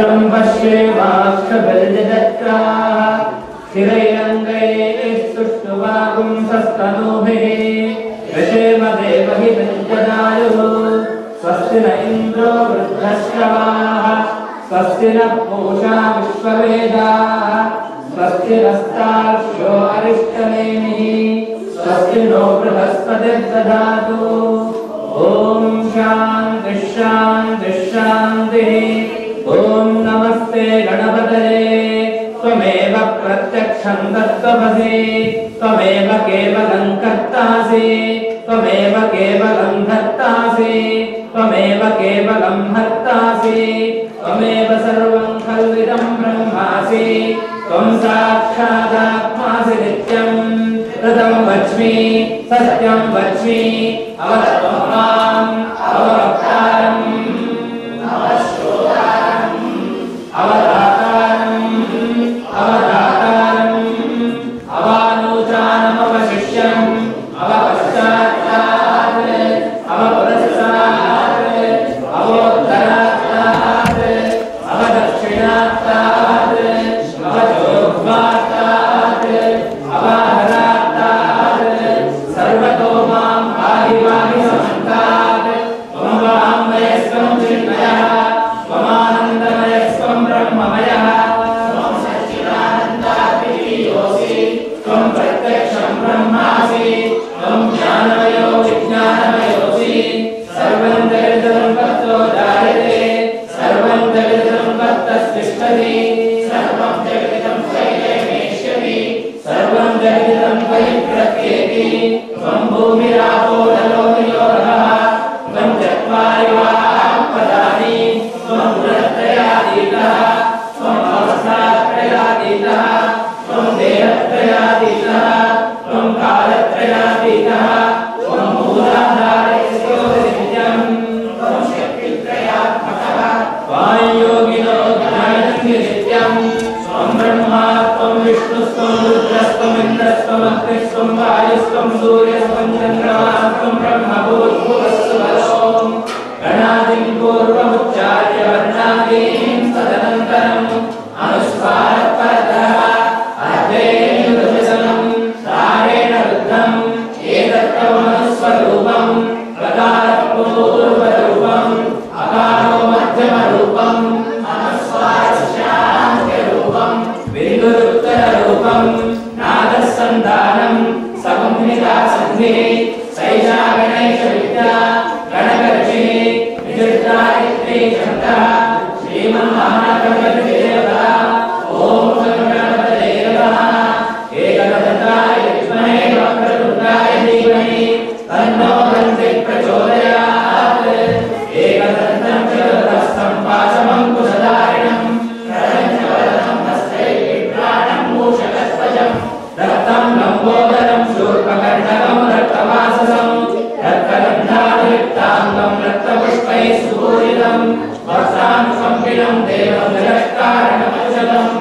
भद्रं पश्येमाक्षभिर्यजत्राः स्थिरैरङ्गैस्तुष्टुवागुंसस्तनूभिः यशेम देवहितञ्जदायुः स्वस्ति न इन्द्रो वृद्धश्रवाः स्वस्ति नः पूषा विश्ववेदाः स्वस्ति नस्तार्क्ष्यो अरिष्टनेमिः स्वस्ति नो बृहस्पतिर्दधातु ॐ शान्तिः शान्तिः शान्तिः ॐ नमस्ते गणपतये त्वमेव प्रत्यक्षं तत्त्वमसि त्वमेव केवलं कर्तासि त्वमेव केवलं भर्तासि त्वमेव केवलं हर्तासि त्वमेव सर्वं खल्विदं ब्रह्मासि त्वं साक्षादात्मासि नित्यं ततं वच्मि सत्यं वच्मि अवततं माम् अवतारम् अवतारम् अवानोचानमवशिष्यम् अवपश्चात्तात् अवपुरस्तात् अवोत्तरात्तात् अवदक्षिणात्तात् अवजोर्ध्वात्तात् अवाहरात्तात् सर्वतो मां पाहि पाहि समन्तात् त्वं वाङ्मयस्त्वं चिन्मयः त्वमानन्दमयस्त्वं ब्रह्ममयः त्वं सच्चिदानन्दाद्वितीयोऽसि त्वं प्रत्यक्षं ब्रह्मासि त्वं ज्ञानमयो विज्ञानमयोऽसि सर्वं जगदं तत्त्वो जायते सर्वं जगदं तत्तस्तिष्ठति सर्वं जगदं त्वयैवेष्यति सर्वं जगदं त्वयि प्रत्येति त्वं भूमिरापो नलो नियोगः त्वं चत्वारि वाक्पदानि त्वं गुणत्रयातीतः त्वं अवस्थात्रयातीतः त्वं देहत्रयातीतः त्वं कालत्रयातीतः त्वं मूलाधारस्योनित्यं त्वं शक्तित्रयात्मकः वायुयोगिनो ज्ञायन्ति नित्यं त्वं ब्रह्मा त्वं विष्णुस्त्वं रुद्रस्त्वमिन्द्रस्त्वमग्निस्त्वं वायुस्त्वं सूर्यस्त्वं चन्द्रमाः त्वं ब्रह्मभूर्भुवस्सुवरों गणादिं पूर्वमुच्चार्य वर्णादीं तदनन्तरम् अनुस्वारः परतः अध्ययनं तारेण रुद्धम् एतत्त्वमनुस्वरूपं प्रकारपूर्वरूपम् अकारो मध्यमरूपम् अनुस्वारस्यान्त्यरूपम् बिन्दुरुत्तररूपम् नादस्सन्धानम् सगुम्निदासन्धिः सैषा गणैशविद्या गणकर्षिः विजृतायत्री छन्दः श्रीमन्महागणपतिदेवता ॐ गणपतये नमः एकदन्ताय विद्महे वक्रतुण्डाय धीमहि तन्नो दन्तिः प्रचोदयात् एकदन्तं चतुर्हस्तं पाशमङ्कुशधारिणं प्रपञ्चवदनं हस्तैर्विभ्राणं मूषकध्वजं रक्तं लम्बोदरं शूर्पकर्णकं रक्तवाससं रक्तगन्धानुयुक्ताङ्गं रक्तपुष्पैः सुपूरितं वक्त्रानुकम्पिनं देवं जगत्कारणमक्षदम्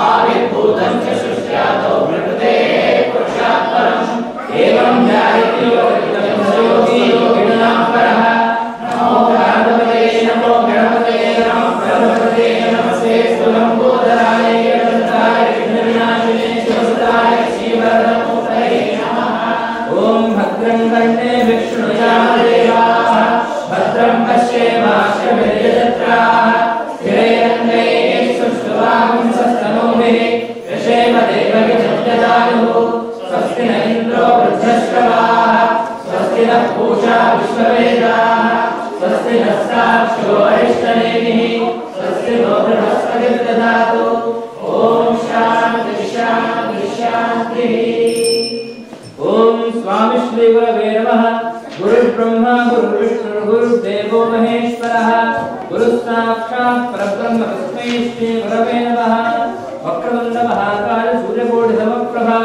आविर्भूतं च सृष्ट्यादौ प्रकृतेः पुरुषात् परम् एवं जायते योगी योगिनां परः नमो गणपतये नमो गणपतये नमस्ते लम्बोदराय एकदन्ताय विघ्नविनाशिने शिवसुताय श्रीवरदमूर्तये नमः ॐ भद्रं कर्णेभिः शृणुयामदेवाः भद्रं पश्येमाक्षभिर्यजत्राः स्थिरैरङ्गैः सुष्ठुवागुंसस्तनूभिः यशेम देवहितञ्जदायुः स्वस्ति न इन्द्रो वृद्धश्रवाः स्वस्ति नः पूषा विश्ववेदाः स्वस्ति नस्तार्क्ष्यो अरिष्टनेमिः स्वस्ति नो बृहस्पतिर्दधातु ॐ शान्तिः शान्तिः शान्तिः ॐ स्वामी श्री गुरवे नमः गुरुर्ब्रह्मा गुरुर्विष्णुः गुरुर्देवो महेश्वरः गुरुसाक्षात् परब्रह्म तस्मै श्री गुरवे नमः वक्रतुण्ड महाकाय सूर्यकोटिसमप्रभा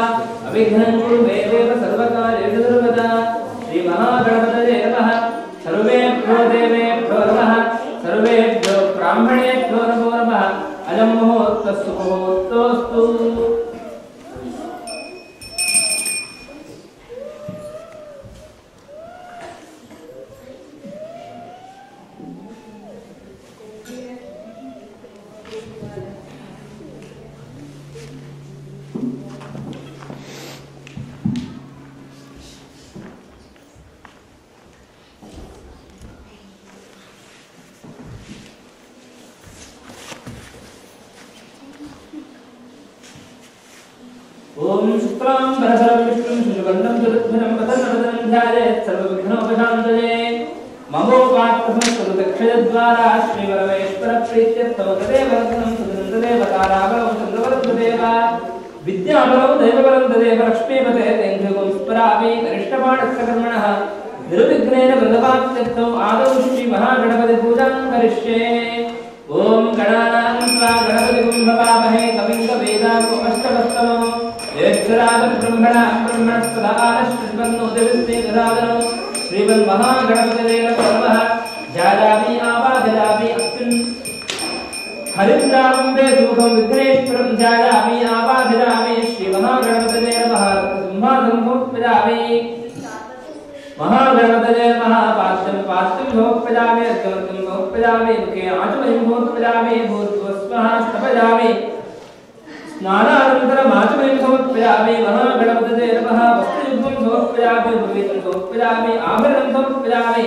अविघ्नं कुरु मे देव सर्वकार्येषु सर्वदा श्री महागणपतये नमः सर्वेभ्यो देवेभ्यो नमः सर्वेभ्यो ब्राह्मणेभ्यो नमो नमः अयं मुहूर्तस्तु मुहूर्तोऽस्तु शुक्लांबरधरं विष्णुं शशिवर्णं चतुर्भुजं प्रसन्नवदनं ध्यायेत् सर्वविघ्नोपशान्तये ममोपात्तमस्तुतक्षयद्वारा श्रीवरमेश्वरप्रीत्यर्थं तदेव रत्नं सुदन्तदेव ताराबलं चन्द्रवरद्देव विद्याबलं दैवबलं तदेव लक्ष्मीपते तेङ्घ्रिगुं स्मरामि कनिष्ठपाठकर्मणः निर्विघ्नेन वृन्दवाप्त्यर्थम् आदौ श्रीमहागणपतिपूजां करिष्ये ओम गणानां त्वा गणपतिं भवामहे कविं कवीनामुपमस्तवस्तमं ज्येष्ठराजब्रह्मणा ब्रह्मणस्पदानश्चन्नो देवस्ते ददादनो श्रीमन्महागणपतये नमः ध्यायामि आवाहयामि अस्मिन् हरिद्राम्बे सुखं विघ्नेश्वरं ध्यायामि आवाहयामि श्रीमहागणपतये नमः सिंहासनं भोक्ष्यामि महागणपतये नमः पास्यं पास्यं भोक्ष्यामि अर्घ्यं भोक्ष्यामि मुखे आचमयं भोक्ष्यामि भूर्भुवस्वः स्तपयामि स्नानानन्तरम् आचमयं भोक्ष्यामि महागणपतये नमः वस्त्रयुग्मं भोक्ष्यामि भूमितं भोक्ष्यामि आभरणं भोक्ष्यामि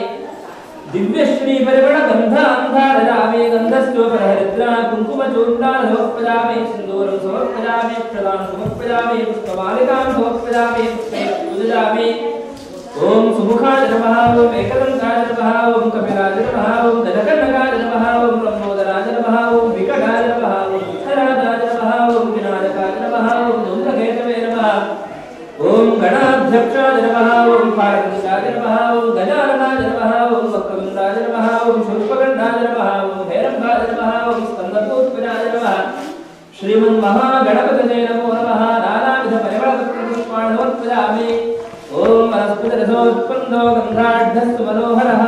दिव्यश्री परिमलगन्धान्धारयामि गन्धस्तोपहरिद्रा कुङ्कुमचूर्णान् भोक्ष्यामि सिन्दूरं समर्पयामि क्षतां समर्पयामि पुष्पमालिकां भोक्ष्यामि पुष्पैः पूजयामि ओम सुमुखाय नमः ओम एकदन्ताय नमः ओम कपिलाय नमः ओम गजकर्णकाय नमः ओम लंबोदराय नमः ओम विकटाय नमः ओम विघ्नराजाय नमः ओम विनायकाय नमः ओम धूम्रकेतवे नमः ओम गणाध्यक्षाय नमः ओम पारकशाय नमः ओम गजाननाय नमः ओम वक्रतुण्डाय नमः ओम शूर्पकर्णाय नमः ओम भैरवाय नमः ओम स्कन्दपूर्णाय नमः श्रीमन्महागणपतये नमो नमः नानाविध परिमलपुष्पाणि समर्पयामि ओम वनस्पतिरसोत्पन्नो गन्धाढ्यस्तु मनोहरः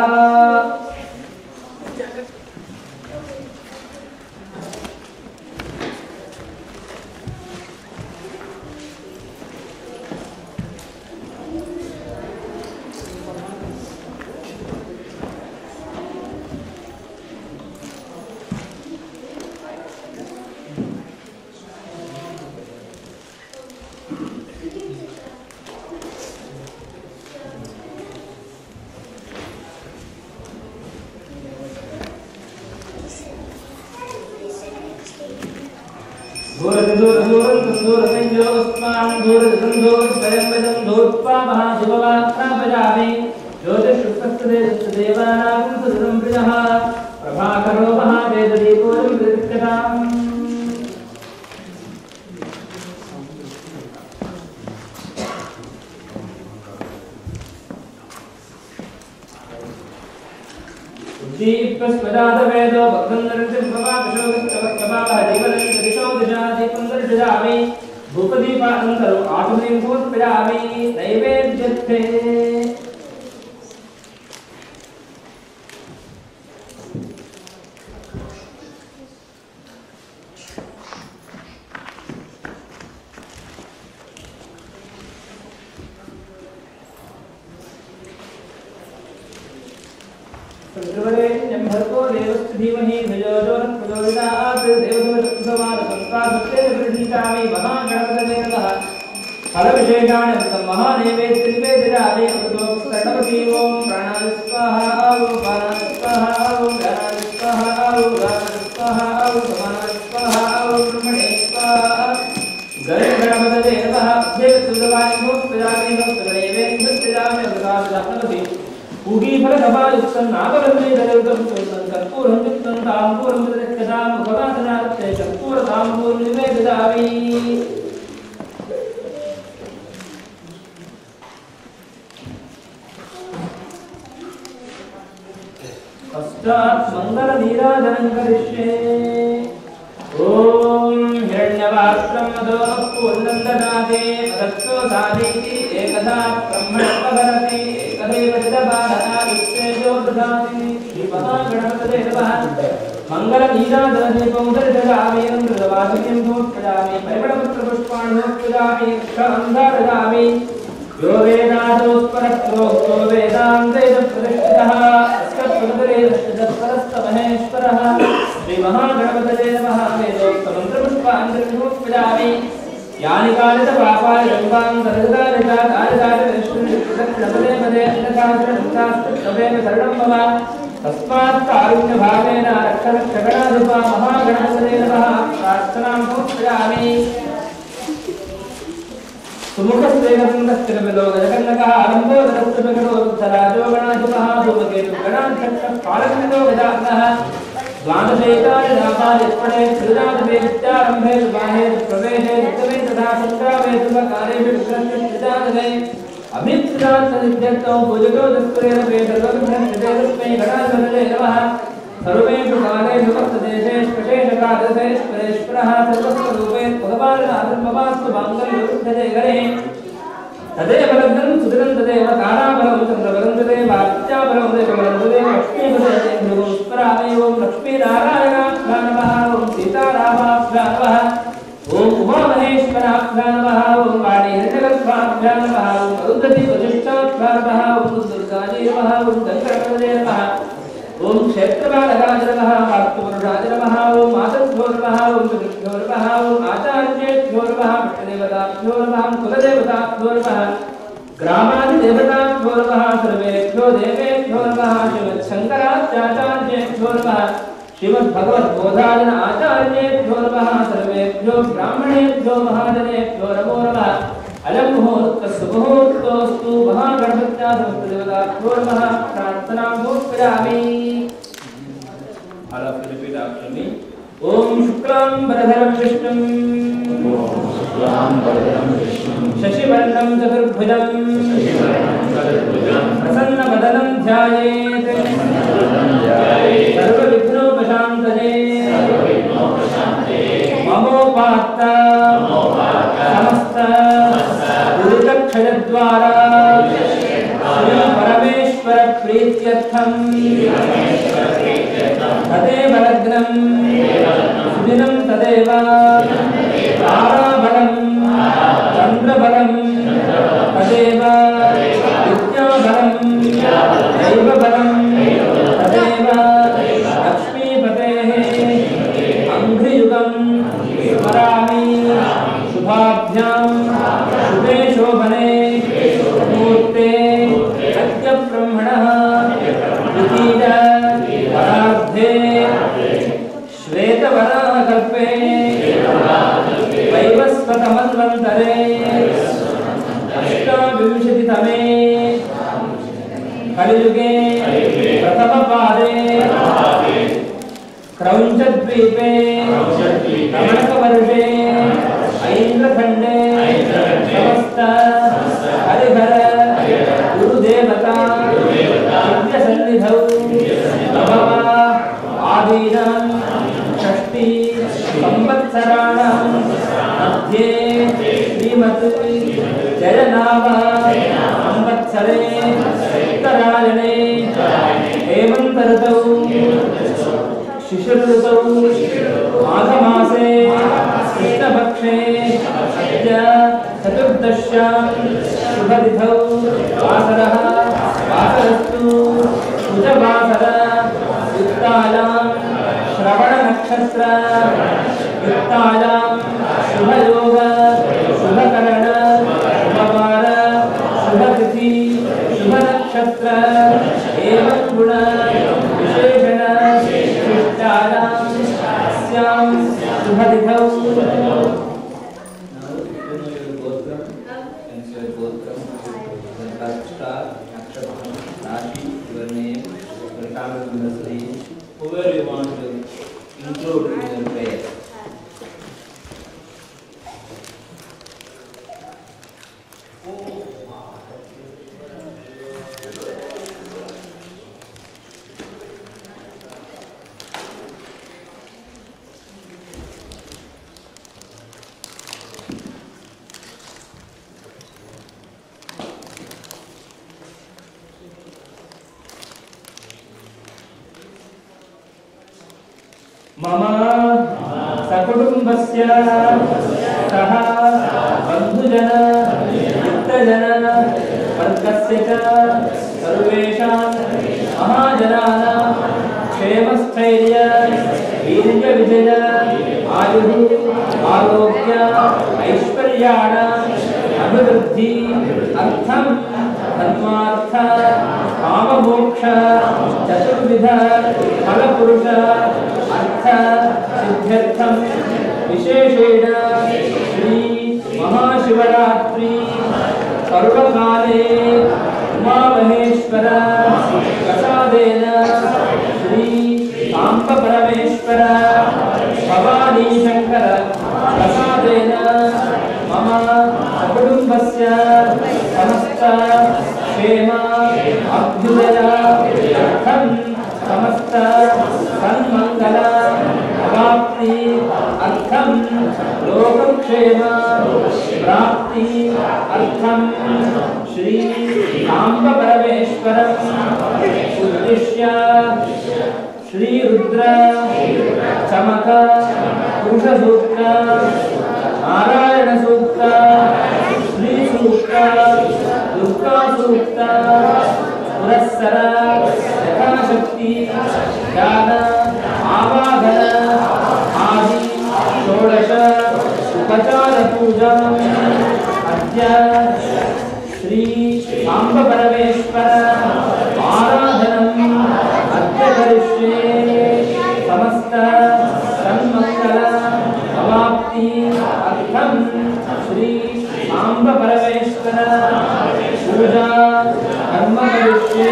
भूपदीपानन्तरम् आचमनीं समर्पयामि नैवेद्यर्थे संक्रमणेन भर्गो देवस्य धीमहि धियो यो न प्रचोदयात् देवदूतसमानसंस्कासत्तेन प्रतीकामि महागणपतये नमः फलविशेषाणि महानैवेद्यं निवेदयामि अमृतोपकरणपति ओम प्राणाय स्वाहा ओम प्राणाय स्वाहा ओम प्राणाय स्वाहा ओम प्राणाय स्वाहा ओम समानाय स्वाहा ओम ब्रह्मणे स्वाहा गणपतये नमः देवसुदेवाय नमस्कारामि नमस्कारेवेन्द्रस्यामि अमृताभिधानपति पूगी फल सभायुक्तं नागवल्ली दलयुक्तं कर्पूरं युक्तं ताम्बूलं दृक्यतां मुखवासनार्थे कर्पूरताम्बूलं निवेदयामि पश्चात् मङ्गलनीराजनं करिष्ये ओम हिरण्यवाक्त्रं मदोः पूर्णं ददाति तत्तो साधीति एकदा ब्रह्मणोपहरति एकदैव चिदबाधनादित्येजो ददाति श्रीमहागणपतये नमः मङ्गलनीराजनदीपं दर्शयामि नन्दवासिनीं समर्पयामि परिमलपत्रपुष्पाणि समर्पयामि क्षान्धारयामि यो वेदादोत्परक्रोक्तो वेदान्तेन प्रतिष्ठितः अस्कत्पदरेस्तमहेश्वरः श्रीमहागणपतये नमः वेदोक्तमन्त्रपुष्पाञ्जलिं समर्पयामि यानि कानि च पापानि रम्भां सर्वदानि च कार्यकारि दक्षिणपदे पदे अन्यकाश्चमेव शरणं मम तस्मात् कारुण्यभावेन रक्षरक्षगणाधिपा महागणपतये नमः प्रार्थनां समर्पयामि सुमुखस्तेगंधस्तिरबिलो गजकन्नकः आरम्भोदरस्तिरबिलो धराजो गणाधिपः धूमकेतु गणाध्यक्षः कालकन्दो गजानः द्वादशैताय दापादिष्पणे त्रिजातवे नित्यारम्भे सुबाहे प्रवेशे नित्यमे तथा संग्रामे शुभकार्येषु विक्रस्य त्रिजातवे अभित्रिजातनित्यर्थो पूजतो दस्कुरेण वेदर्वग्रहस्थिते तस्मै गणाधिपतये नमः सर्वेषु कालेषु वक्तदेशेष्वेशकादशेश्वरेश्वरः सर्वस्वरूपे भगवानाधर्मवास्तु माङ्गल्यवृद्धते गणे तदेव लग्नं सुदिनं तदेव काराबलं चन्द्रबलं तदेव आदित्याबलं देवबलं तदेव लक्ष्मीपदे ध्रुवस्परामेव लक्ष्मीनारायणाभ्यां नमः ॐ सीतारामाभ्यां नमः ॐ उमामहेश्वराभ्यां नमः ॐ वाणीहिरण्यगर्भाभ्यां नमः ॐ अरुन्धतीवसिष्ठाभ्यां नमः ॐ दुर्गायै नमः ॐ गङ्गापदये नमः ओम क्षेत्रपालकाय नमः वास्तुपुरुषाय नमः ओम मातृभ्यो नमः ओम पितृभ्यो नमः ओम आचार्येभ्यो नमः पितृदेवताभ्यो नमः कुलदेवताभ्यो नमः ग्रामाधिदेवताभ्यो नमः सर्वेभ्यो देवेभ्यो नमः श्रीमच्छङ्कराचार्येभ्यो नमः श्रीमद्भगवद्बोधायन आचार्येभ्यो नमः सर्वेभ्यो ब्राह्मणेभ्यो महाजनेभ्यो नमो नमः अलम मुहूर्त सुमुहूर्तोस्तु महागणपत्या समस्तदेवताभ्यो नमः प्रार्थनां समर्पयामि। All of you repeat after me. Om Shuklam Vishnu Shashivarnam Chaturbhujam Prasanna Vadanam Dhyayet Sarva Vighnopashantane Mamopatta Samasta Uditakshayaद्वारा परमेश्वर प्रीत्यर्थम तदेव लग्नं सुदिनं तदेव ताराबलं चन्द्रबलं तदेव विद्याबलं दैवबलं तदेव लक्ष्मीपतेः अङ्घ्रियुगं स्मरामि शुभाभ्यां शुभे शोभने मुहूर्ते अद्य ब्रह्मणः द्वितीय परार्धे श्वेतवराहकल्पे वैवस्वतमन्वन्तरे अष्टाविंशतितमे कलियुगे प्रथमपादे क्रौञ्चद्वीपे रमणकवर्षे ऐन्द्रखण्डे समस्त हरिहर गुरुदेवता दिव्यसन्निधौ नमः आदीनां षष्ठी संवत्सराणां मध्ये श्रीमत् जयनाम संवत्सरे उत्तरायणे हेमन्तऋतौ शिशिरऋतौ माघमासे कृष्णपक्षे अद्य चतुर्दश्यां शुभतिथौ वासरः वासरस्तु कुजवासर युक्तायां श्रवणनक्षत्र युक्तायां शुभयोग शुभकरण शुभवार शुभतिथि शुभनक्षत्र एवं गुण विशेषण शिष्टायां अस्यां शुभतिथौ whoever you want to include in the prayer. मम सकुटुम्बस्य सह बन्धुजन मित्रजन वर्गस्य च सर्वेषां महाजनानां क्षेमस्थैर्य वीर्यविजय आयुः आरोग्य ऐश्वर्याणाम् अभिवृद्धि अर्थं धर्मार्थ काममोक्ष चतुर्विध फलपुरुष अर्थ सिद्ध्यर्थं विशेषेण श्री महाशिवरात्रि करुणकाले उमामहेश्वर प्रसादेन श्री सांब परमेश्वर भवानी शंकर प्रसादेन मम कुटुंबस्य समस्त क्षेम अभ्युदय अर्थं समस्त सन्मंगल अवाप्ति अर्थं लोकक्षेम प्राप्ति अर्थं श्री सांब परमेश्वरं उद्दिश्य श्री रुद्र चमक पुरुष सूक्त नारायण सूक्त श्री सूक्त दुर्गा सूक्त पुरस्सर यथाशक्ति ज्ञान आवाहन आदि षोडश उपचार पूजा अद्य श्री सांब परमेश्वर आराधनम् अद्य करिष्ये समस्त सन्मंगल अवाप्ति अर्थं श्री सांब परमेश्वर पूजा कर्म करिष्ये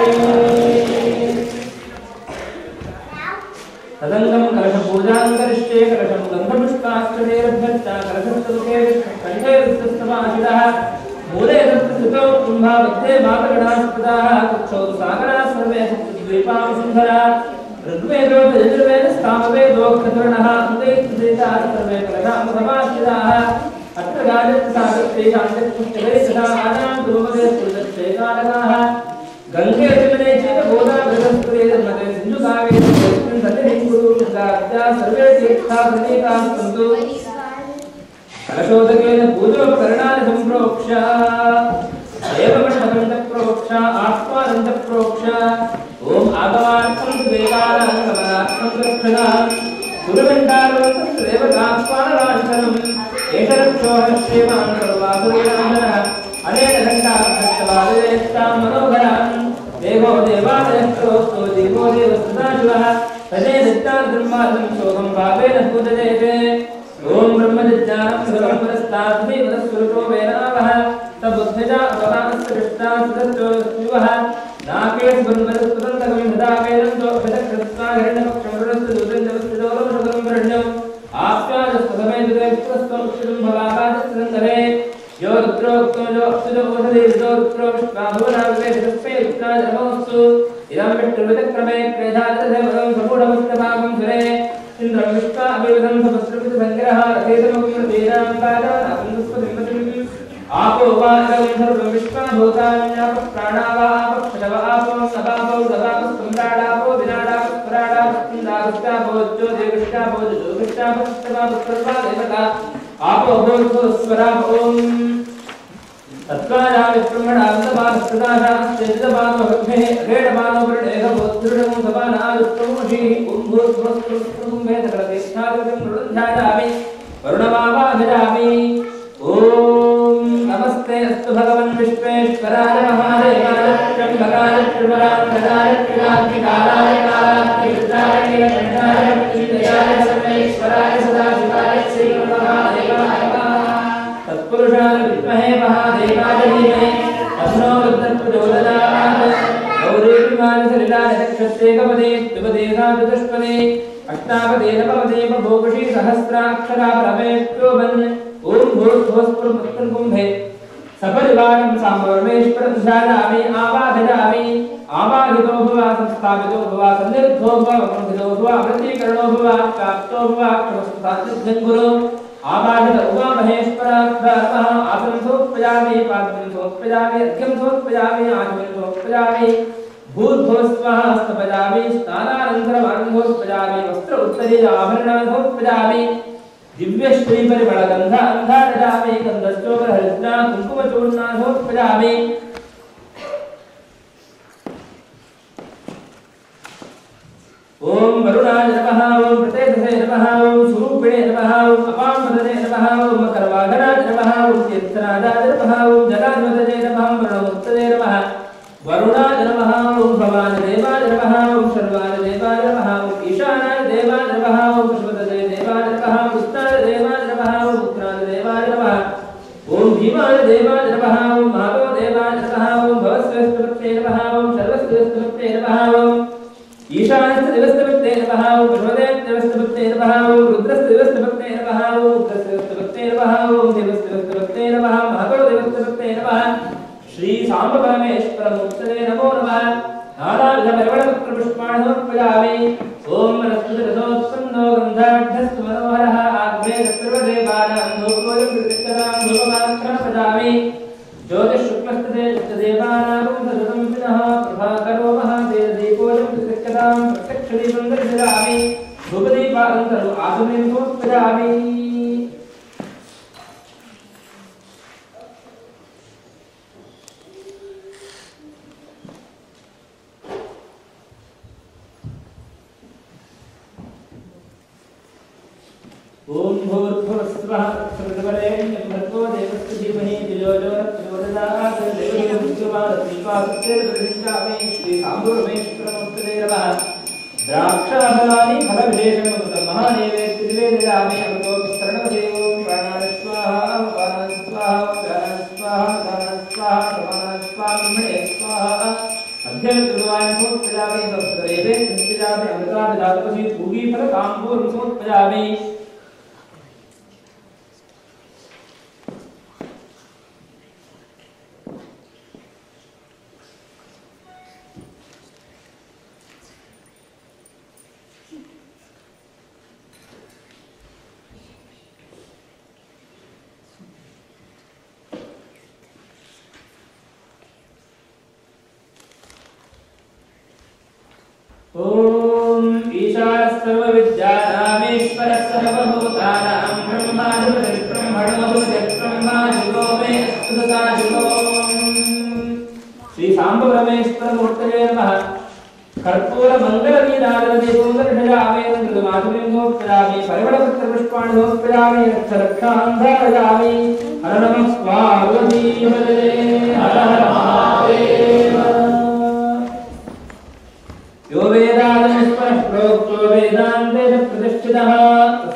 तदंगम कलश पूजां करिष्ये कलशं गन्धपुष्पाक्षतेरभ्यश्च कलशस्तुके कंठे विस्तस्तमाशिरः मूले दत्तकृतौ कुम्भा मध्ये मातगणास्पदाः कुक्षौ सागराः सर्वे सप्तद्वीपावसुन्धरा ऋग्वेदो यजुर्वेदस्तामवेदोक्तधुरणः अन्ते सुदेशाः सर्वे कलशामसमाश्रिताः अत्र गायत्रिसागरस्तेषाञ्चक्षुष्टगैः धूमवे स्फुरदक्षेकालकाः गङ्गे जमुने चैव गोदावृतस्पदे धर्मते सिन्धुकावे तस्मिन् सन्निधिं कुरु गङ्गाद्या सर्वे तीर्थाः समेताः सन्तु कलशोदकेन पूजोपकरणानि सम्प्रोक्ष्य एवमण्डलं च प्रोक्ष्य आत्मानं च प्रोक्ष्य ॐ आगमार्थं देवानां गमनार्थं रक्षणात् सुरगण्डालवन्तं देवतात्मानराशनम् एषरक्षोहश्येमान् सर्वासुरानः अनेन घण्टार्थवादयेष्टां मनोहरान् देवो देवालयस्तोऽस्तु देवो देवस्तुदाशिवः तदेदित्तान् ब्रह्मादं शोभं भावेन पूजयेते ओम ब्रह्मज्ञानं सर्वपरस्ताद्वि वदस्वरूपो वेदावः तबुद्धजा अवदानस्य विष्टा सुदच्चो शिवः नाके स्वर्णवदस्पदन्तकं सदा वेदं दोक्षदकृत्वा हिरण्यपक्षमृणस्य दूतञ्जवस्तिदोलमशुकं वरण्यम् आप्याजस्पदमेन्द्रदेवस्त्वं क्षितं भवापादस्त्रन्दरे यो रुद्रोक्तो यो अक्षुजो ओषधि विदो रुद्रो विश्वाभुवनाविवे तस्मै रुद्राय नमोऽस्तु इदं विष्णुविदक्रमे क्रेधादधेवदं समूढमस्तभागं सुरे इंद्रं विश्वा अभिवदं सहस्रकृत संग्रह रथेतमगुण देनां कादानाकुन्दुस्पतिं आपो वादं सर्वं विश्वा भूतान्याप प्राणावापक्षव आपो सभापो दवापस्कम्राडापो विनाडापस्पराडापस्कन्दागस्तापो ज्योतिर्विष्टापो ज्योतिर्विष्टापस्तवापो सर्वा देवता आपो भूर्भुः स्वराप ओम तत्त्वायामि ब्रह्मणान्तपादस्कृताशास्तेजबानो हग्ने अगेडबानो वृणेहबोद्धृढं सपानायुक्तमोषिः ॐ भूर्भुवस्वरुम्भे सकलतीर्थादिकं मृडुध्यायामि वरुणमावाभिरामि ॐ नमस्ते अस्तु भगवन् विश्वेश्वराय महादेवाय त्र्यम्बकाय त्रिपुरान्तकाय त्रिनाथिकालाय कालात्रिविद्याय नीलकण्ठाय मृत्युञ्जयाय सर्वेश्वराय सदाशिवाय श्रीमहादेवाय तत्पुरुषाय विद्महे महादेवाय धीमहि तन्नो रुद्रः प्रचोदयात् गौरीमानसलिलाय नक्षत्रेकपदे द्विपदे साचतुष्पदे अष्टापदे नवपदे बभूषि सहस्राक्षरा परमेश्वरन् ॐ भूर्भुवस्फुरमुत्कुम्भे सपरिवारं साम्बरमेश्वरं ध्यायामि आवाहयामि आवाहितो भव संस्थापितो भव सन्निर्धो भव वक्रमितो भव वृत्तीकरणो भव प्राप्तो भव क्षमस्ताचिद्धं गुरु आवाहित उमामहेश्वराभ्यर्मः आसनं सोत्पयामि पात्रं सोत्पयामि अर्घ्यं सोत्पयामि आचमनं सोत्पयामि भूर्भुवस्वः स्तपयामि स्नानानन्तरम् अर्घ्योत्पयामि वस्त्र उत्तरीय आभरणानि सोत्पयामि दिव्य श्री परिमल गंध अंधारजामि गंधश्चोर हरिद्रा कुंकुम चूर्णा सोत्पयामि ओम वरुणाय नमः ओम प्रतेजसे नमः ओम स्वरूपिणे नमः ओम अपामदने नमः ओम मकरवाहनाय नमः ओम तीर्थराजाय नमः ओम जलाध्वजे नमः वरुणमुक्तये नमः वरुणाय नमः ओम भवानदेवाय नमः ओम सर्वानदेवाय नमः ओम ईशानाय देवाय नमः ओम पशुपतये देवाय नमः ओम उत्ताय देवाय नमः ओम उत्तराय देवाय नमः ओम भीमाय देवाय नमः ओम महादेव सर्वस्वस्ते नमः ओम सर्वस्वस्ते नमः ओम ईशानस्ते नमः ओम ब्रह्मदेवस्ते नमः ओम रुद्रस्ते नमः ओम उग्रस्ते नमः ओम देवस्ते नमः महागणदेवस्ते नमः श्री सांब परमेश्वर मूर्तये नमो नमः नानाविध परिमलपत्र पुष्पाणि समर्पयामि ओम रसोत्पन्नो गन्धाढ्यस्तु मनोहरः आग्ने सर्वदेवानां धूपोऽयं प्रतिष्ठतां धूपमात्रमपजामि ज्योतिःशुक्लस्ते देवानां सततं पिनः प्रभाकरो महादेवदीपोऽयं प्रतिष्ठतां प्रत्यक्षदीपं दर्शयामि धूपदीपानन्तरम् आसुमें समर्पयामि ओम भूर्भुवस्सुवः तत्सवितुर्वरेण्यं भर्गो देवस्य धीमहि धियो यो न प्रचोदयात् देवदेवस्य श्री सांबुरमेश्वरमूर्तये नमः द्राक्षाफलानि फलविशेषमृतं महादेवेत्तिवेदयामि अमृतो शरणवदेवो प्राणास्वाहा प्राणास्वाहा प्राणास्वाहा प्राणास्वाहा प्राणास्वाहा ब्रह्मणे स्वाहा अध्ययनवान् समर्पयामि तत्सदेवे संस्कृतामि अमृताभिधातुपसी पूगीफलकाम्बूर् समर्पयामि ओम ईशानः सर्वविद्यानामीश्वरः सर्वभूतानां ब्रह्मा शिवो मे अस्तुता शिवो श्री सांब परमेश्वर मूर्तये नमः कर्पूर मंगल दीपं दर्शयामि नन्दमाधुर्यं समर्पयामि परिमलपत्र पुष्पाणि समर्पयामि रक्षां धारयामि हर नमः स्वामी हर हर महादेव यो वेदान्तः प्रोक्तो वेदान्ते प्रतिष्ठितः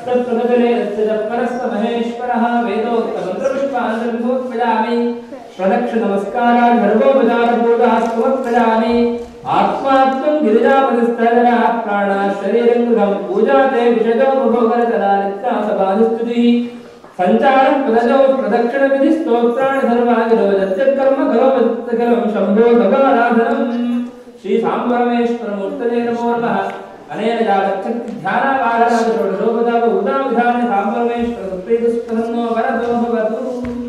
तत्प्रकटने तस्य परस्य महेश्वरः वेदोक्तमन्त्रपुष्पाञ्जलिं समर्पयामि प्रदक्ष नमस्कारान् सर्वोपचारपूजाः समर्पयामि आत्मात्मं गिरिजापतिस्थलः प्राणाः शरीरं गृहं पूजा ते विषयोपभोगरतरा नित्या सभानुस्तुतिः सञ्चारं प्रदजौ प्रदक्षिणविधि स्तोत्राणि सर्वागिरो यत्कर्म करोमि शम्भो भगवाराधनम् श्री सांब परमेश्वर मूर्तये नमो नमः अनेन जागच्छति ध्यानावाहनादि षोडशोपचार उदाविधाने सांब परमेश्वर सुप्रीतस्पन्नो वरदो भवतु